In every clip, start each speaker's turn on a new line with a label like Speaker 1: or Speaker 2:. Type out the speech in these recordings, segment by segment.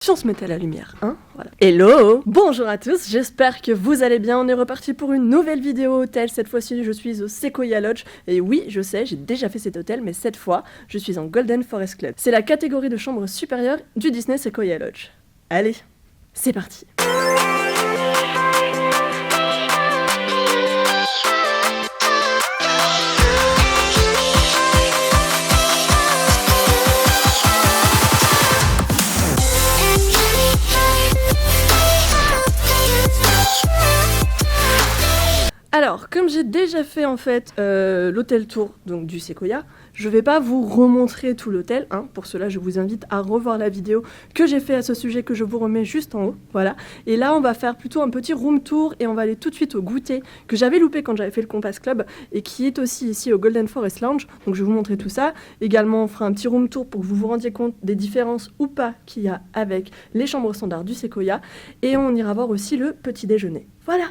Speaker 1: Si on se mettait à la lumière, hein, voilà. Hello! Bonjour à tous, j'espère que vous allez bien. On est reparti pour une nouvelle vidéo hôtel. Cette fois-ci, je suis au Sequoia Lodge. Et oui, je sais, j'ai déjà fait cet hôtel, mais cette fois, je suis en Golden Forest Club. C'est la catégorie de chambre supérieure du Disney Sequoia Lodge. Allez, c'est parti! Alors, comme j'ai déjà fait en fait l'hôtel tour donc du Sequoia, je vais pas vous remontrer tout l'hôtel, hein. Pour cela, je vous invite à revoir la vidéo que j'ai fait à ce sujet que je vous remets juste en haut, voilà. Et là, on va faire plutôt un petit room tour et on va aller tout de suite au goûter que j'avais loupé quand j'avais fait le Compass Club et qui est aussi ici au Golden Forest Lounge. Donc, je vais vous montrer tout ça. Également, on fera un petit room tour pour que vous vous rendiez compte des différences ou pas qu'il y a avec les chambres standards du Sequoia et on ira voir aussi le petit déjeuner. Voilà.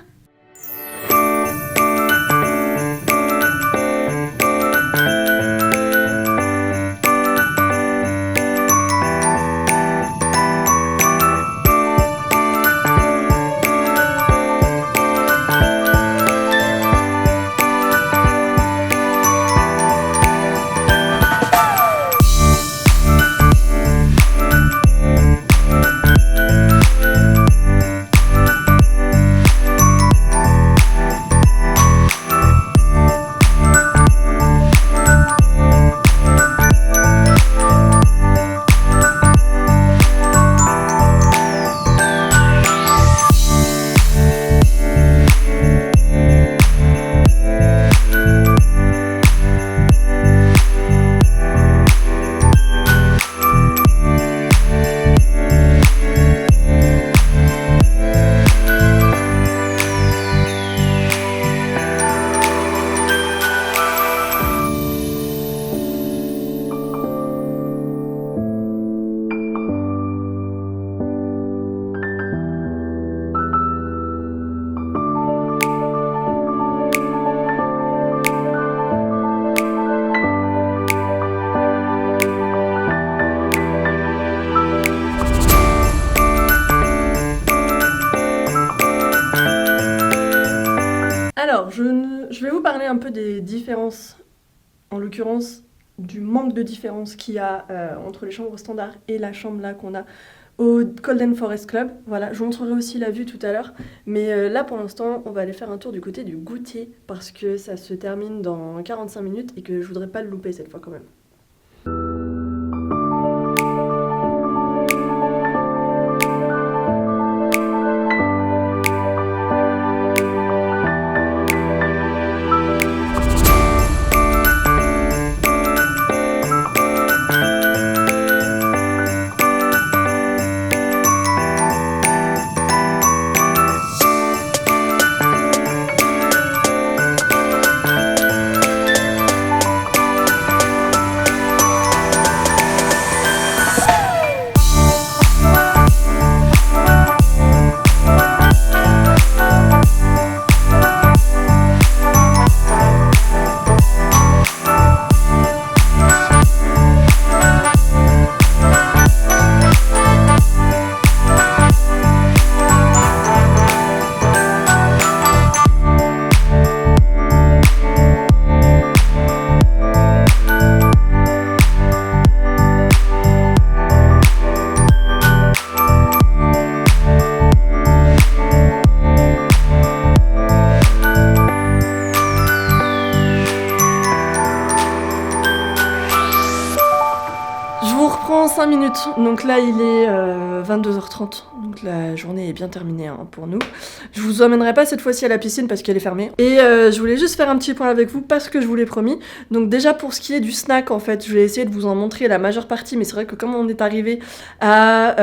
Speaker 1: Alors, je vais vous parler un peu des différences, en l'occurrence du manque de différence qu'il y a entre les chambres standards et la chambre là qu'on a au Golden Forest Club. Voilà, je vous montrerai aussi la vue tout à l'heure, mais là pour l'instant on va aller faire un tour du côté du goûter parce que ça se termine dans 45 minutes et que je voudrais pas le louper cette fois quand même. En 5 minutes, donc là il est 22h30, donc la journée est bien terminée hein, pour nous. Je vous emmènerai pas cette fois-ci à la piscine parce qu'elle est fermée. Et je voulais juste faire un petit point avec vous parce que je vous l'ai promis. Donc déjà pour ce qui est du snack en fait, je vais essayer de vous en montrer la majeure partie, mais c'est vrai que comme on est arrivé à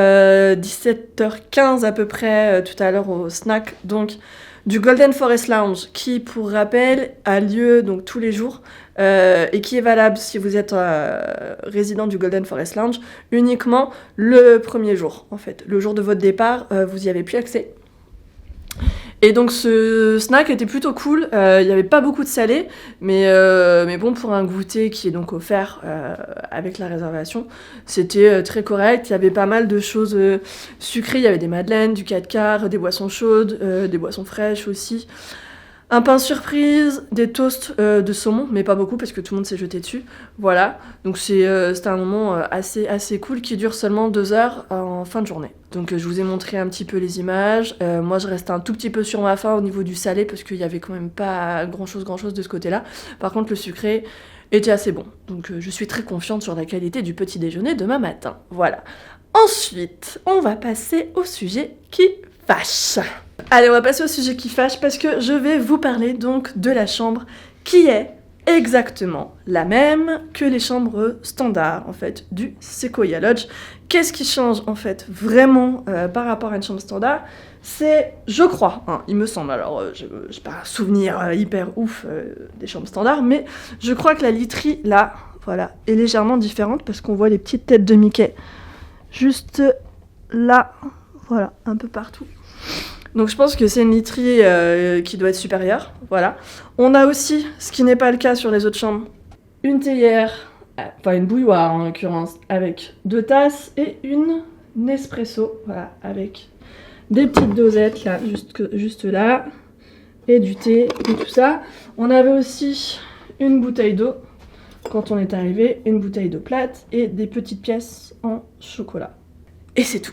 Speaker 1: 17h15 à peu près tout à l'heure au snack, donc du Golden Forest Lounge qui pour rappel a lieu donc tous les jours et qui est valable si vous êtes résident du Golden Forest Lounge uniquement le premier jour en fait. Le jour de votre départ, vous y avez plus accès. Et donc ce snack était plutôt cool, il y avait pas beaucoup de salé, mais bon, pour un goûter qui est donc offert avec la réservation, c'était très correct. Il y avait pas mal de choses sucrées, il y avait des madeleines, du 4 quarts, des boissons chaudes, des boissons fraîches aussi. Un pain surprise, des toasts de saumon, mais pas beaucoup parce que tout le monde s'est jeté dessus. Voilà, donc c'était un moment assez cool qui dure seulement 2 heures en fin de journée. Donc je vous ai montré un petit peu les images. Moi je restais un tout petit peu sur ma faim au niveau du salé parce qu'il y avait quand même pas grand chose de ce côté-là. Par contre le sucré était assez bon. Donc je suis très confiante sur la qualité du petit déjeuner demain matin. Voilà. Ensuite, on va passer au sujet qui fâche. Allez, on va passer au sujet qui fâche parce que je vais vous parler donc de la chambre qui est exactement la même que les chambres standards en fait du Sequoia Lodge. Qu'est-ce qui change en fait vraiment par rapport à une chambre standard? C'est, je crois, hein, il me semble, alors j'ai pas un souvenir hyper ouf des chambres standards, mais je crois que la literie là, voilà, est légèrement différente parce qu'on voit les petites têtes de Mickey juste là, voilà, un peu partout. Donc je pense que c'est une literie qui doit être supérieure, voilà. On a aussi, ce qui n'est pas le cas sur les autres chambres, une théière, enfin une bouilloire en l'occurrence, avec 2 tasses et une Nespresso, voilà, avec des petites dosettes là, juste là, et du thé et tout ça. On avait aussi une bouteille d'eau quand on est arrivé, une bouteille d'eau plate et des petites pièces en chocolat. Et c'est tout.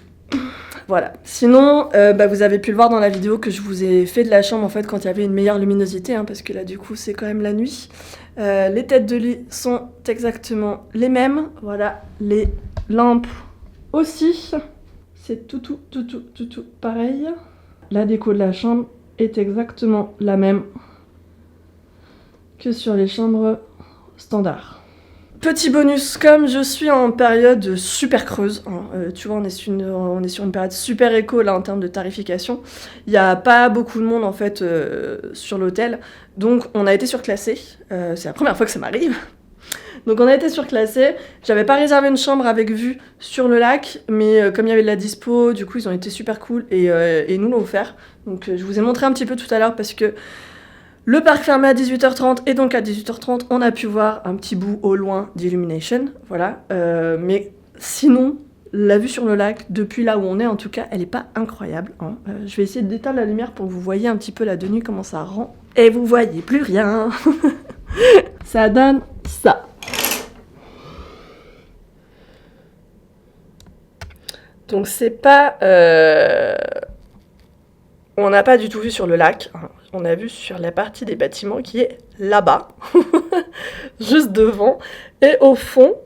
Speaker 1: Voilà. Sinon, vous avez pu le voir dans la vidéo que je vous ai fait de la chambre en fait quand il y avait une meilleure luminosité, hein, parce que là du coup c'est quand même la nuit. Les têtes de lit sont exactement les mêmes. Voilà, les lampes aussi. C'est tout pareil. La déco de la chambre est exactement la même que sur les chambres standards. Petit bonus, comme je suis en période super creuse, hein, tu vois, on est sur une période super éco là en termes de tarification, il n'y a pas beaucoup de monde en fait sur l'hôtel, donc on a été surclassé, c'est la première fois que ça m'arrive. Donc on a été surclassé, j'avais pas réservé une chambre avec vue sur le lac, mais comme il y avait de la dispo, du coup ils ont été super cool et nous l'ont offert. Donc je vous ai montré un petit peu tout à l'heure parce que le parc fermait à 18h30 et donc à 18h30 on a pu voir un petit bout au loin d'Illumination, voilà. Mais sinon, la vue sur le lac, depuis là où on est en tout cas, elle est pas incroyable, hein. Je vais essayer d'éteindre la lumière pour que vous voyez un petit peu la nuit comment ça rend. Et vous voyez plus rien. Ça donne ça. Donc c'est pas... On n'a pas du tout vu sur le lac, hein. On a vu sur la partie des bâtiments qui est là-bas, juste devant, et au fond,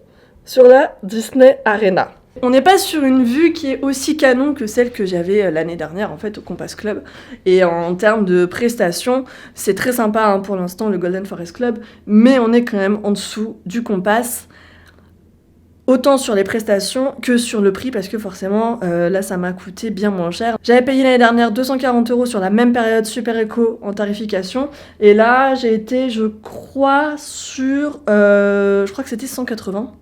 Speaker 1: sur la Disney Arena. On n'est pas sur une vue qui est aussi canon que celle que j'avais l'année dernière en fait au Compass Club. Et en termes de prestations, c'est très sympa hein, pour l'instant le Golden Forest Club, mais on est quand même en dessous du Compass. Autant sur les prestations que sur le prix parce que forcément là ça m'a coûté bien moins cher. J'avais payé l'année dernière 240 € sur la même période super éco en tarification et là j'ai été je crois sur je crois que c'était 180,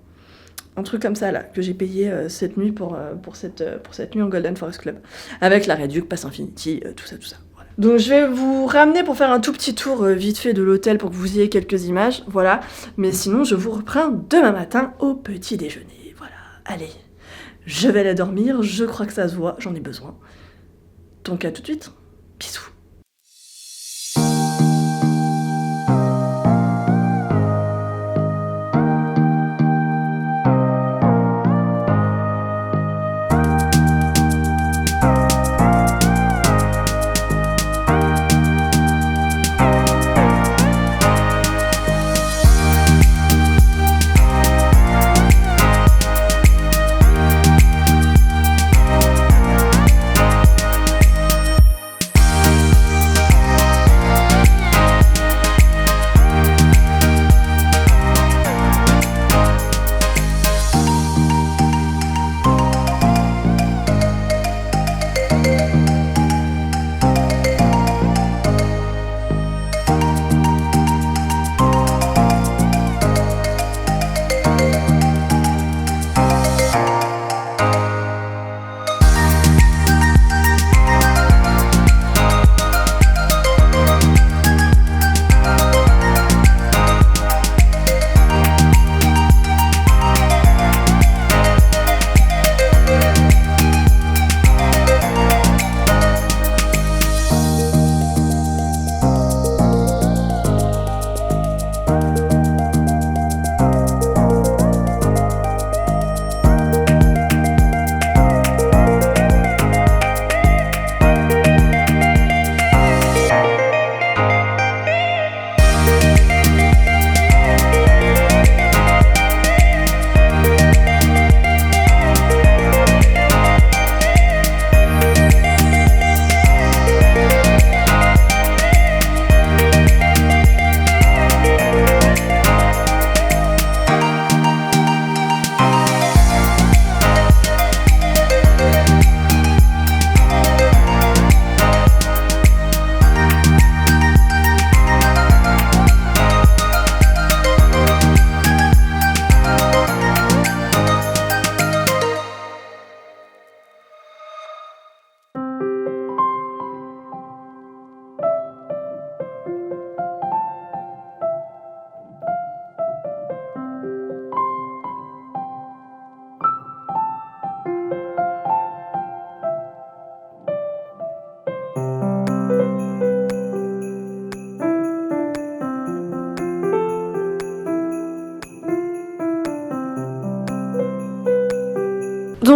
Speaker 1: un truc comme ça là que j'ai payé cette nuit pour cette nuit en Golden Forest Club avec la réduc, Pass Infinity, tout ça. Voilà. Donc je vais vous ramener pour faire un tout petit tour vite fait de l'hôtel pour que vous ayez quelques images, voilà. Mais sinon, je vous reprends demain matin au petit déjeuner, voilà. Allez, je vais aller dormir, je crois que ça se voit, j'en ai besoin. Donc à tout de suite, bisous.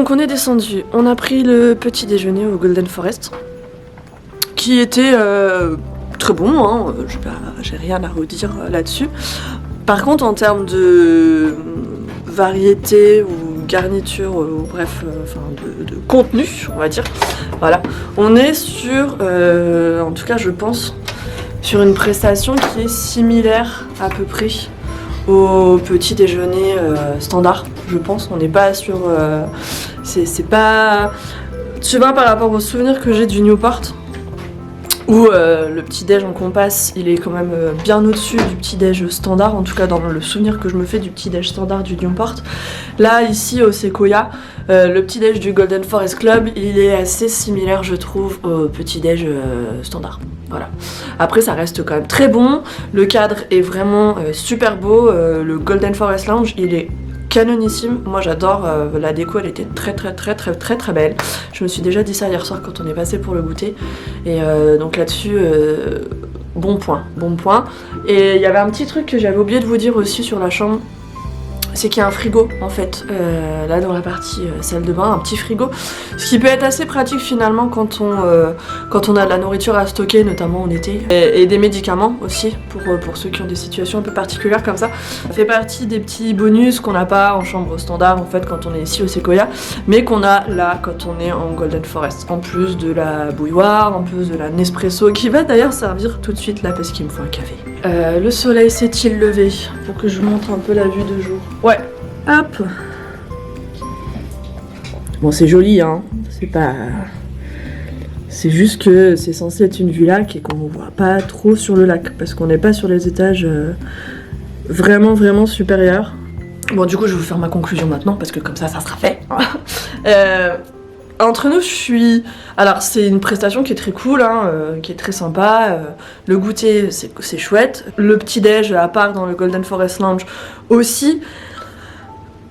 Speaker 1: Donc on est descendu, on a pris le petit déjeuner au Golden Forest, qui était très bon, hein, j'ai rien à redire là-dessus. Par contre, en termes de variété ou garniture, ou bref, de contenu, on va dire, voilà, on est sur, en tout cas je pense, sur une prestation qui est similaire à peu près au petit déjeuner standard, je pense. On n'est pas sur... c'est pas... Tu vois, par rapport aux souvenirs que j'ai du Newport, où le petit-déj en compas, il est quand même bien au-dessus du petit-déj standard, en tout cas dans le souvenir que je me fais du petit-déj standard du Newport. Là, ici, au Sequoia, le petit-déj du Golden Forest Club, il est assez similaire, je trouve, au petit-déj standard. Voilà. Après, ça reste quand même très bon, le cadre est vraiment super beau, le Golden Forest Lounge, il est canonissime. Moi j'adore, la déco elle était très belle. Je me suis déjà dit ça hier soir quand on est passé pour le goûter. Et donc là-dessus, bon point. Et il y avait un petit truc que j'avais oublié de vous dire aussi sur la chambre. C'est qu'il y a un frigo en fait, là dans la partie salle de bain, un petit frigo. Ce qui peut être assez pratique finalement quand on a de la nourriture à stocker, notamment en été. Et des médicaments aussi, pour ceux qui ont des situations un peu particulières comme ça. Ça fait partie des petits bonus qu'on n'a pas en chambre standard en fait quand on est ici au Sequoia, mais qu'on a là quand on est en Golden Forest. En plus de la bouilloire, en plus de la Nespresso, qui va d'ailleurs servir tout de suite là parce qu'il me faut un café. Le soleil s'est-il levé pour que je vous montre un peu la vue de jour? Ouais, hop. Bon, c'est joli, hein. C'est juste que c'est censé être une vue lac et qu'on ne voit pas trop sur le lac parce qu'on n'est pas sur les étages vraiment supérieurs. Bon, du coup, je vais vous faire ma conclusion maintenant parce que comme ça sera fait. Entre nous, alors c'est une prestation qui est très cool, hein, qui est très sympa. Le goûter, c'est chouette. Le petit-déj, à part dans le Golden Forest Lounge aussi.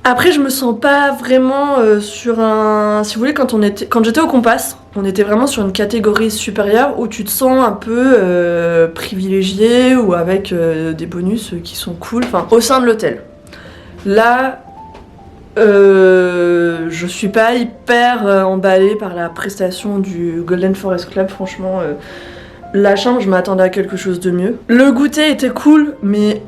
Speaker 1: Après, je me sens pas vraiment sur un... Si vous voulez, quand j'étais au Compas, on était vraiment sur une catégorie supérieure où tu te sens un peu privilégié ou avec des bonus qui sont cool, enfin, au sein de l'hôtel. Là... je suis pas hyper emballée par la prestation du Golden Forest Club, franchement. La chambre, je m'attendais à quelque chose de mieux. Le goûter était cool, mais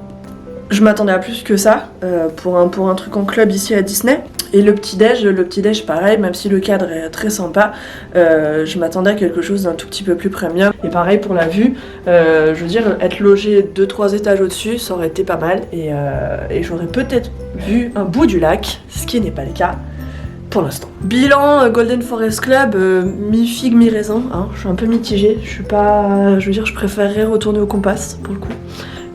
Speaker 1: je m'attendais à plus que ça pour un truc en club ici à Disney. Et le petit-déj pareil, même si le cadre est très sympa, je m'attendais à quelque chose d'un tout petit peu plus premium. Et pareil pour la vue, je veux dire, être logé 2-3 étages au-dessus, ça aurait été pas mal. Et j'aurais peut-être vu un bout du lac, ce qui n'est pas le cas pour l'instant. Bilan Golden Forest Club, mi-figue, mi-raisin, hein, je suis un peu mitigée. Je préférerais retourner au Compas pour le coup.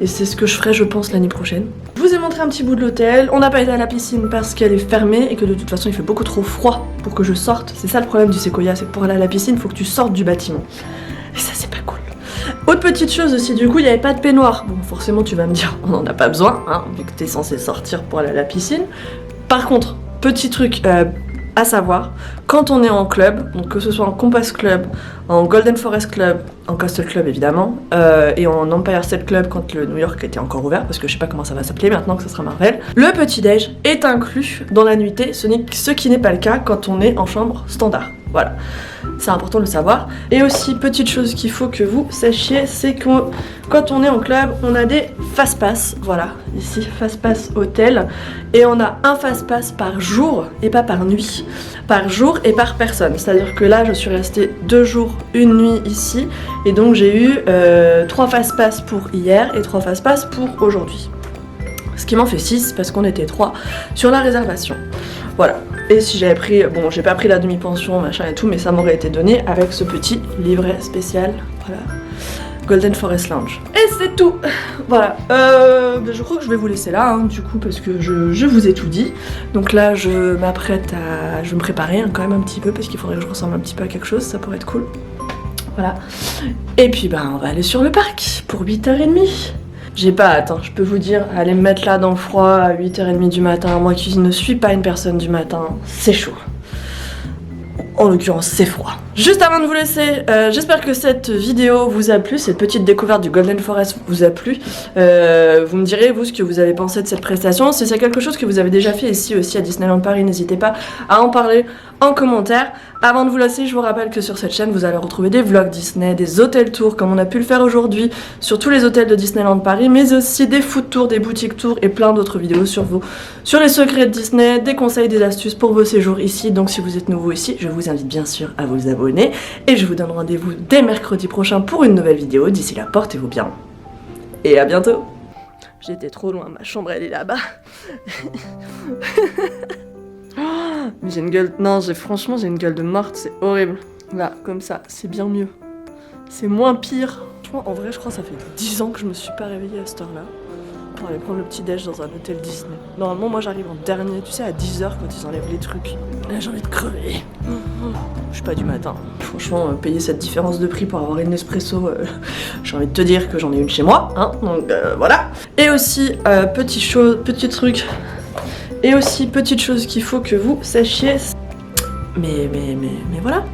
Speaker 1: Et c'est ce que je ferai, je pense, l'année prochaine. Je vous ai montré un petit bout de l'hôtel. On n'a pas été à la piscine parce qu'elle est fermée et que de toute façon, il fait beaucoup trop froid pour que je sorte. C'est ça le problème du Sequoia, c'est que pour aller à la piscine, il faut que tu sortes du bâtiment. Et ça, c'est pas cool. Autre petite chose aussi, du coup, il n'y avait pas de peignoir. Bon, forcément, tu vas me dire, on n'en a pas besoin, hein, vu que t'es censé sortir pour aller à la piscine. Par contre, petit truc à savoir, quand on est en club, donc que ce soit en Compas Club, en Golden Forest Club, en Castle Club évidemment, et en Empire State Club quand le New York était encore ouvert, parce que je sais pas comment ça va s'appeler maintenant que ça sera Marvel, le petit-déj est inclus dans la nuitée, ce qui n'est pas le cas quand on est en chambre standard. Voilà, c'est important de le savoir. Et aussi, petite chose qu'il faut que vous sachiez, c'est que quand on est en club, on a des fast-pass. Voilà, ici, fast-pass hôtel. Et on a un fast-pass par jour et pas par nuit. Par jour et par personne. C'est-à-dire que là, je suis restée 2 jours, 1 nuit ici. Et donc, j'ai eu 3 fast-pass pour hier et 3 fast-pass pour aujourd'hui. Ce qui m'en fait 6 parce qu'on était 3 sur la réservation. Voilà. Et si j'avais pris, bon j'ai pas pris la demi-pension machin et tout, mais ça m'aurait été donné avec ce petit livret spécial, voilà, Golden Forest Lounge. Et c'est tout. Voilà, je crois que je vais vous laisser là, hein, du coup, parce que je vous ai tout dit. Donc là, je vais me préparer hein, quand même un petit peu, parce qu'il faudrait que je ressemble un petit peu à quelque chose, ça pourrait être cool. Voilà. Et puis on va aller sur le parc pour 8h30. J'ai pas hâte, hein. Je peux vous dire, aller me mettre là dans le froid à 8h30 du matin, moi qui ne suis pas une personne du matin, c'est chaud. En l'occurrence, c'est froid. Juste avant de vous laisser, j'espère que cette vidéo vous a plu, cette petite découverte du Golden Forest vous a plu. Vous me direz, vous, ce que vous avez pensé de cette prestation. Si c'est quelque chose que vous avez déjà fait ici aussi à Disneyland Paris, n'hésitez pas à en parler en commentaire. Avant de vous laisser, je vous rappelle que sur cette chaîne, vous allez retrouver des vlogs Disney, des hôtels tours, comme on a pu le faire aujourd'hui, sur tous les hôtels de Disneyland Paris, mais aussi des food tours, des boutiques tours et plein d'autres vidéos sur les secrets de Disney, des conseils, des astuces pour vos séjours ici. Donc si vous êtes nouveau ici, je vous invite bien sûr à vous abonner et je vous donne rendez-vous dès mercredi prochain pour une nouvelle vidéo. D'ici là, portez-vous bien et à bientôt. J'étais trop loin, ma chambre elle est là-bas. Mais j'ai une gueule... Non, franchement j'ai une gueule de morte, c'est horrible. Là, comme ça, c'est bien mieux. C'est moins pire. Franchement, en vrai, je crois que ça fait 10 ans que je me suis pas réveillée à cette heure-là pour aller prendre le petit déj dans un hôtel Disney. Normalement, moi j'arrive en dernier, tu sais, à 10h quand ils enlèvent les trucs. Là, j'ai envie de crever. Je suis pas du matin. Franchement, payer cette différence de prix pour avoir une espresso, j'ai envie de te dire que j'en ai une chez moi, hein. Donc voilà. Et aussi, petit truc. Et aussi, petite chose qu'il faut que vous sachiez. Mais voilà.